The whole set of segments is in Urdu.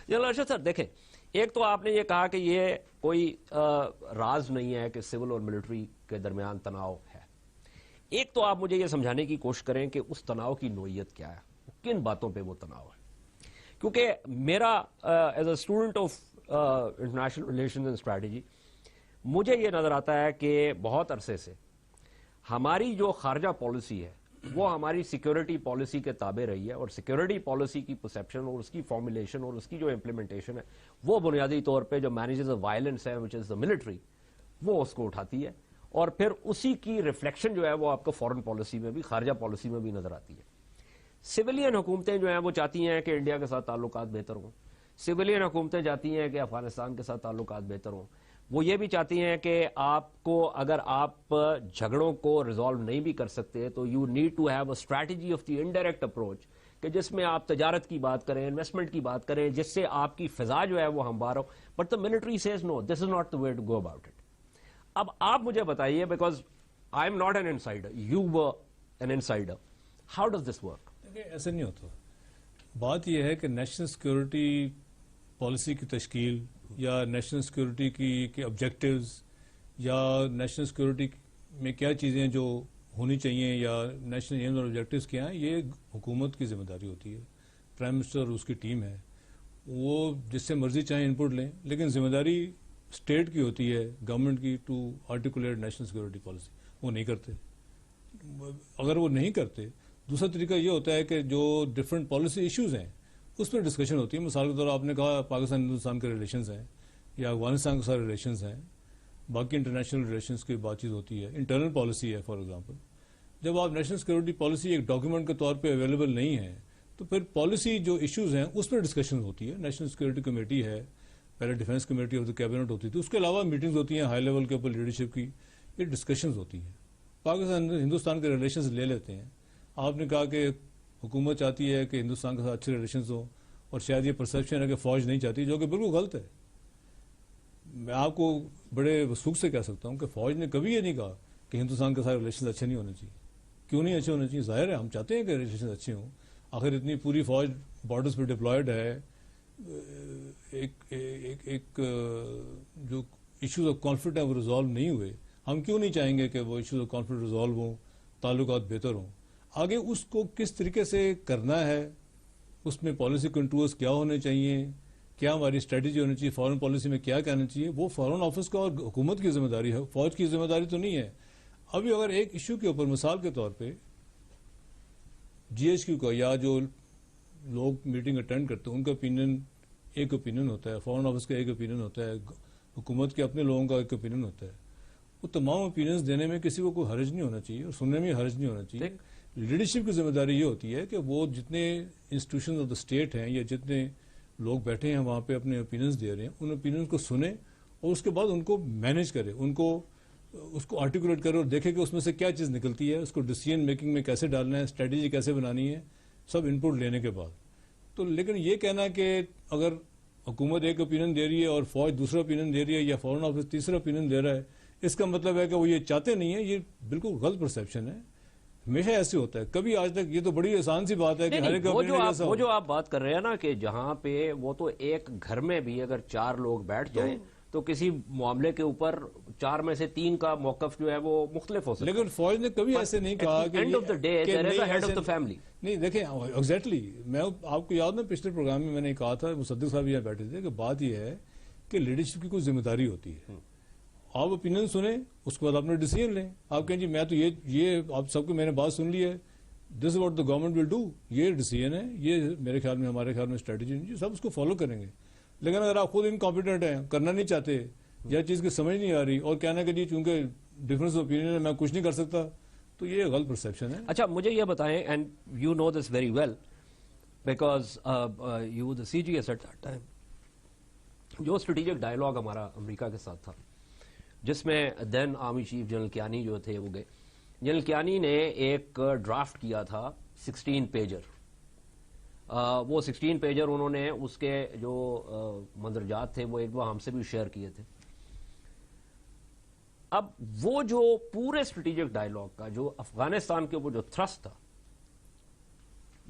جنرل ارشد سر دیکھیں، ایک تو آپ نے یہ کہا کہ یہ کوئی راز نہیں ہے کہ سول اور ملٹری کے درمیان تناؤ ہے. ایک تو آپ مجھے یہ سمجھانے کی کوشش کریں کہ اس تناؤ کی نوعیت کیا ہے، کن باتوں پہ وہ تناؤ ہے. کیونکہ میرا as a student of international relations and strategy مجھے یہ نظر آتا ہے کہ بہت عرصے سے ہماری جو خارجہ پالیسی ہے وہ ہماری سیکیورٹی پالیسی کے تابع رہی ہے، اور سیکیورٹی پالیسی کی پرسیپشن اور اس کی فارمولیشن اور اس کی جو امپلیمنٹیشن ہے وہ بنیادی طور پہ جو مینیجز آف وائلنس ہے وچ از دا ملٹری، وہ اس کو اٹھاتی ہے، اور پھر اسی کی ریفلیکشن جو ہے وہ آپ کو فورن پالیسی میں بھی، خارجہ پالیسی میں بھی نظر آتی ہے. سویلین حکومتیں جو ہیں وہ چاہتی ہیں کہ انڈیا کے ساتھ تعلقات بہتر ہوں، سویلین حکومتیں چاہتی ہیں کہ افغانستان کے ساتھ تعلقات بہتر ہوں. وہ یہ بھی چاہتی ہیں کہ آپ کو، اگر آپ جھگڑوں کو ریزالو نہیں بھی کر سکتے تو you need to have a strategy of the indirect approach, کہ جس میں آپ تجارت کی بات کریں، انویسٹمنٹ کی بات کریں، جس سے آپ کی فضا جو ہے وہ ہموار ہو. But the military says no, this is not the way to go about it. اب آپ مجھے بتائیے، because I am not an insider, you were an insider, how does this work? ایسے نہیں ہوتا. بات یہ ہے کہ نیشنل سیکورٹی پالیسی کی تشکیل یا نیشنل سیکورٹی کی آبجیکٹیوز یا نیشنل سیکورٹی میں کیا چیزیں جو ہونی چاہیے یا نیشنل ایمز اور آبجیکٹیوز کیا ہیں، یہ حکومت کی ذمہ داری ہوتی ہے. پرائم منسٹر اور اس کی ٹیم ہے، وہ جس سے مرضی چاہیں ان پٹ لیں، لیکن ذمہ داری اسٹیٹ کی ہوتی ہے، گورنمنٹ کی، to articulate national security policy. وہ نہیں کرتے. اگر وہ نہیں کرتے، دوسرا طریقہ یہ ہوتا ہے کہ جو ڈفرینٹ پالیسی ایشوز ہیں اس پہ ڈسکشن ہوتی ہے. مثال کے طور آپ نے کہا پاکستان ہندوستان کے ریلیشنز ہیں یا افغانستان کے ساتھ ریلیشنز ہیں، باقی انٹرنیشنل ریلیشنز کی بات چیت ہوتی ہے. انٹرنل پالیسی ہے فار ایگزامپل. جب آپ نیشنل سیکورٹی پالیسی ایک ڈاکیومنٹ کے طور پہ اویلیبل نہیں ہے تو پھر پالیسی جو ایشوز ہیں اس پہ ڈسکشن ہوتی ہے. نیشنل سیکورٹی کمیٹی ہے، پہلے defence committee of the cabinet ہوتی تھی، اس کے علاوہ میٹنگز ہوتی ہیں ہائی لیول کے اوپر لیڈرشپ کی، یہ ڈسکشنز ہوتی ہیں. پاکستان ہندوستان کے ریلیشنز لے لیتے ہیں. آپ نے کہا کہ حکومت چاہتی ہے کہ ہندوستان کے ساتھ اچھے ریلیشنز ہوں، اور شاید یہ پرسیپشن ہے کہ فوج نہیں چاہتی، جو کہ بالکل غلط ہے. میں آپ کو بڑے وثوق سے کہہ سکتا ہوں کہ فوج نے کبھی یہ نہیں کہا کہ ہندوستان کے ساتھ ریلیشنز اچھے نہیں ہونے چاہیے. کیوں نہیں اچھے ہونے چاہیے؟ ظاہر ہے ہم چاہتے ہیں کہ ریلیشنز اچھے ہوں. آخر اتنی پوری فوج بارڈرز پہ ڈپلائڈ ہے. ایک جو ایشوز آف کانفلکٹ ہیں وہ ریزالو نہیں ہوئے، ہم کیوں نہیں چاہیں گے کہ وہ ایشوز آف کانفلکٹ ریزالو ہوں، تعلقات بہتر ہوں. آگے اس کو کس طریقے سے کرنا ہے، اس میں پالیسی کنٹرولز کیا ہونے چاہیے، کیا ہماری اسٹریٹجی ہونی چاہیے، فارن پالیسی میں کیا کہنا چاہیے، وہ فارن آفس کا اور حکومت کی ذمہ داری ہے، فوج کی ذمہ داری تو نہیں ہے. ابھی اگر ایک ایشو کے اوپر مثال کے طور پہ جی ایچ کیو کا یا جو لوگ میٹنگ اٹینڈ کرتے ہیں ان کا اوپینین ایک اوپینین ہوتا ہے، فارن آفس کا ایک اوپینین ہوتا ہے، حکومت کے اپنے لوگوں کا ایک اوپینین ہوتا ہے. وہ تمام اوپینینز دینے میں کسی کو کوئی حرج نہیں ہونا چاہیے اور سننے میں حرج نہیں ہونا چاہیے. لیڈرشپ کی ذمہ داری یہ ہوتی ہے کہ وہ جتنے انسٹیٹیوشن آف دا اسٹیٹ ہیں یا جتنے لوگ بیٹھے ہیں وہاں پہ اپنے اوپینینز دے رہے ہیں، ان اوپینینز کو سنیں اور اس کے بعد ان کو مینیج کرے، اس کو آرٹیکولیٹ کرے اور دیکھے کہ اس میں سے کیا چیز نکلتی ہے، اس کو ڈیسیژن میکنگ میں کیسے ڈالنا ہے، اسٹریٹجی کیسے بنانی ہے، سب ان پٹ لینے کے بعد. تو لیکن یہ کہنا کہ اگر حکومت ایک اوپینین دے رہی ہے اور فوج دوسرا اوپینین دے رہی ہے یا فارن آفس تیسرا اوپینین دے رہا ہے، اس کا مطلب ہے کہ وہ یہ چاہتے نہیں ہیں، یہ بالکل غلط پرسیپشن ہے. ہمیشہ ایسے ہوتا ہے. کبھی آج تک یہ تو بڑی آسان سی بات ہے کہ ہر ایک وہ جو آپ بات کر رہے ہیں نا کہ جہاں پہ وہ تو ایک گھر میں بھی اگر 4 لوگ بیٹھ جائیں تو کسی معاملے کے اوپر 4 میں سے 3 کا موقف جو ہے وہ مختلف ہو سکتا ہے. لیکن فوج نے کبھی ایسے نہیں کہا کہ end of the day there is a head of the family. نہیں دیکھیں ایگزیکٹلی، میں آپ کو یاد نا پچھلے پروگرام میں نے کہا تھا، مصدق صاحب یہاں بیٹھے تھے، کہ بات یہ ہے کہ لیڈرشپ کی کوئی ذمہ داری ہوتی ہے. آپ اوپینین سنیں، اس کے بعد اپنا ڈیسیژن لیں. آپ کہیں جی میں تو یہ آپ سب کو میں نے بات سن لی ہے، this is what the government will do, یہ ڈیسیژن ہے، یہ میرے خیال میں ہمارے خیال میں اسٹریٹجی نہیں، سب اس کو فالو کریں گے. لیکن اگر آپ خود انکمپیٹنٹ ہیں، کرنا نہیں چاہتے یا چیز کی سمجھ نہیں آ رہی اور کہنا کہ جی چونکہ ڈفرینس اوپینین ہے میں کچھ نہیں کر سکتا، تو یہ غلط پرسیپشن ہے. اچھا مجھے یہ بتائیں، and you know this very well because you the C G S at that time, جو اسٹریٹجک ڈائلاگ ہمارا امریکہ کے ساتھ تھا جس میں then army chief general Kayani جو تھے وہ گئے. جنرل کیانی نے ایک ڈرافٹ کیا تھا 16 پیجر. وہ 16 پیجر انہوں نے اس کے جو مندرجات تھے وہ ایک دفعہ ہم سے بھی شیئر کیے تھے. اب وہ جو پورے اسٹریٹجک ڈائلاگ کا جو افغانستان کے اوپر جو تھرسٹ تھا،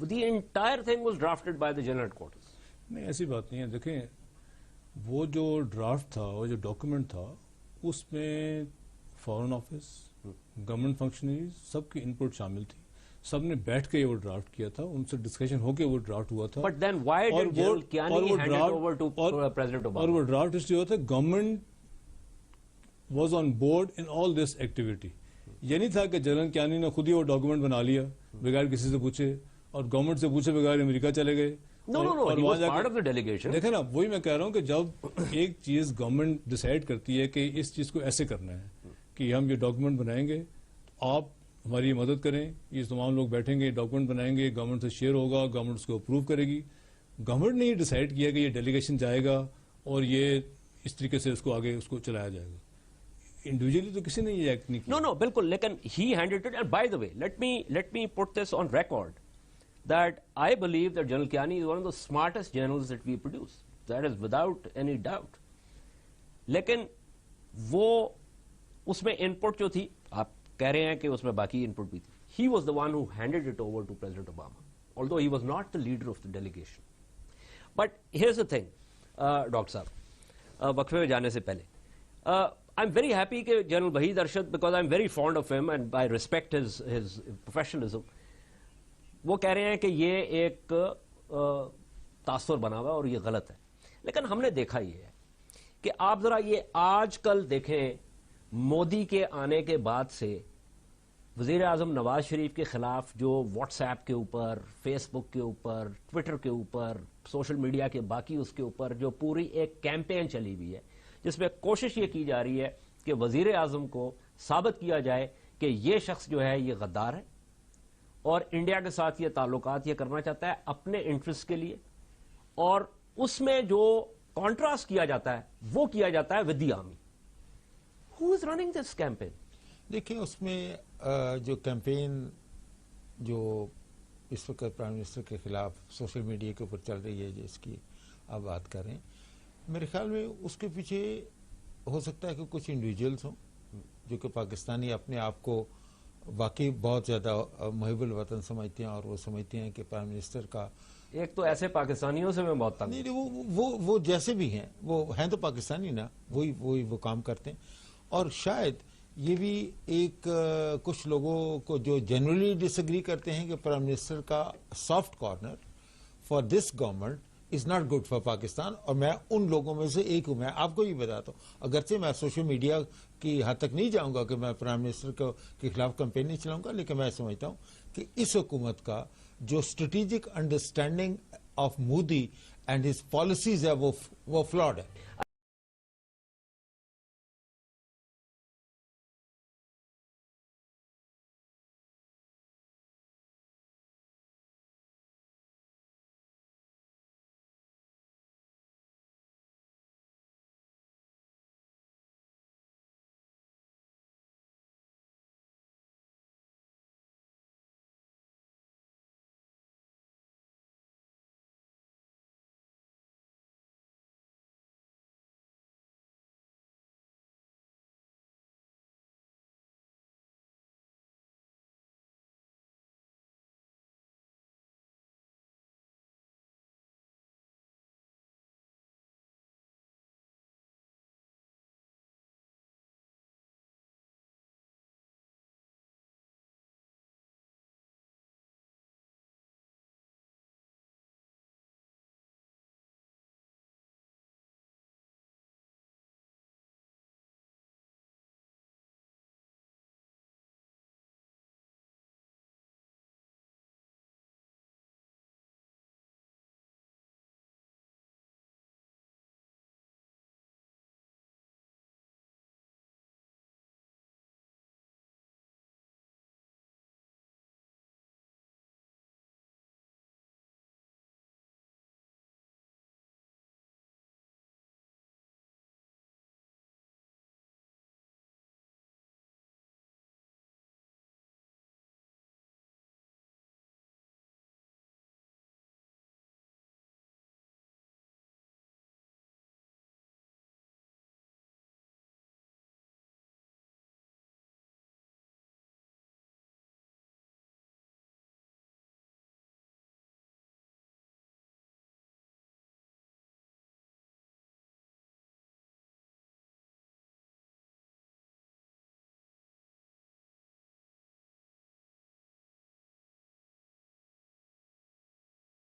the entire thing was drafted by the general ہیڈ کوارٹرز. نہیں ایسی بات نہیں ہے. دیکھیں وہ جو ڈرافٹ تھا, وہ جو ڈاکومنٹ تھا, اس میں فارن آفس, گورنمنٹ فنکشنریز سب کی انپٹ شامل تھی. سب نے بیٹھ کے وہ ڈرافٹ کیا تھا, ان سے ڈسکشن ہو کے وہ ڈرافٹ ہوا تھا. But then why did General Kiani hand it over to President Obama? اور وہ ڈرافٹ اس لیے ہوا تھا, government was on board in all this activity. یہ نہیں تھا کہ جنرل کیانی نے خود ہی وہ ڈاکومنٹ بنا لیا بغیر کسی سے پوچھے, اور گورنمنٹ سے پوچھے بغیر امریکہ چلے گئے. No, he was part of the delegation. دیکھیں نا, وہی میں کہہ رہا ہوں کہ جب ایک چیز گورنمنٹ ڈیسائیڈ کرتی ہے کہ اس چیز کو ایسے کرنا ہے کہ ہم یہ ڈاکومنٹ بنائیں گے, آپ ہماری مدد کریں, یہ تمام لوگ بیٹھیں گے, ڈاکومنٹ بنائیں گے, گورنمنٹ سے شیئر ہوگا, گورنمنٹ اس کو اپروو کرے گی. گورنمنٹ نے یہ ڈیسائیڈ کیا کہ یہ ڈیلیگیشن جائے گا اور یہ اس طریقے سے اس کو آگے اس کو چلایا جائے گا. انڈیویجلی تو کسی نے یہ ایکٹ نہیں کیا. No, بالکل, لیکن he handed it. And by the way, let me put this on record that I believe that General Kiani is one of the smartest generals that we produce. That is without any doubt. لیکن وہ اس میں انپٹ جو تھی, آپ کہہ رہے ہیں کہ اس میں باقی انپٹ بھی تھی. He was the one who handed it over to President Obama, although he was not the leader of the delegation. But here's the thing, doctor صاحب, وقفے میں جانے سے پہلے, I'm very happy کہ General Wahid Arshad, because I'm very fond of him and I respect his professionalism. وہ کہہ رہے ہیں کہ یہ ایک تاثر بنا ہوا اور یہ غلط ہے. لیکن ہم نے دیکھا یہ ہے کہ آپ ذرا یہ آج کل دیکھیں, مودی کے آنے کے بعد سے وزیر اعظم نواز شریف کے خلاف جو واٹس ایپ کے اوپر, فیس بک کے اوپر, ٹویٹر کے اوپر, سوشل میڈیا کے باقی اس کے اوپر جو پوری ایک کیمپین چلی ہوئی ہے, جس میں کوشش یہ کی جا رہی ہے کہ وزیر اعظم کو ثابت کیا جائے کہ یہ شخص جو ہے یہ غدار ہے اور انڈیا کے ساتھ یہ تعلقات یہ کرنا چاہتا ہے اپنے انٹرسٹ کے لیے, اور اس میں جو کانٹراسٹ کیا جاتا ہے وہ کیا جاتا ہے with the army. Who is running this campaign? دیکھیں اس میں جو کیمپین جو اس وقت پرائم منسٹر کے خلاف سوشل میڈیا کے اوپر چل رہی ہے, جس کی آپ بات کر رہے ہیں, میرے خیال میں اس کے پیچھے ہو سکتا ہے کہ کچھ انڈیویجولز ہوں جو کہ پاکستانی اپنے آپ کو واقعی بہت زیادہ محب الوطن سمجھتے ہیں, اور وہ سمجھتے ہیں کہ پرائم منسٹر کا, ایک تو ایسے پاکستانیوں سے میں بہت تنگ, نہیں وہ جیسے بھی ہیں, وہ ہیں تو پاکستانی نا, وہی وہ کام کرتے ہیں. اور شاید یہ بھی ایک کچھ لوگوں کو جو جنرلی ڈس ایگری کرتے ہیں کہ پرائم منسٹر کا soft corner for this government is not good for Pakistan, اور میں ان لوگوں میں سے ایک ہوں. میں آپ کو یہ بتاتا ہوں, اگرچہ میں سوشل میڈیا کی حد تک نہیں جاؤں گا کہ میں پرائم منسٹر کے خلاف کمپین نہیں چلاؤں گا, لیکن میں سمجھتا ہوں کہ اس حکومت کا جو strategic understanding of Modi and his policies ہے وہ فلاڈ ہے.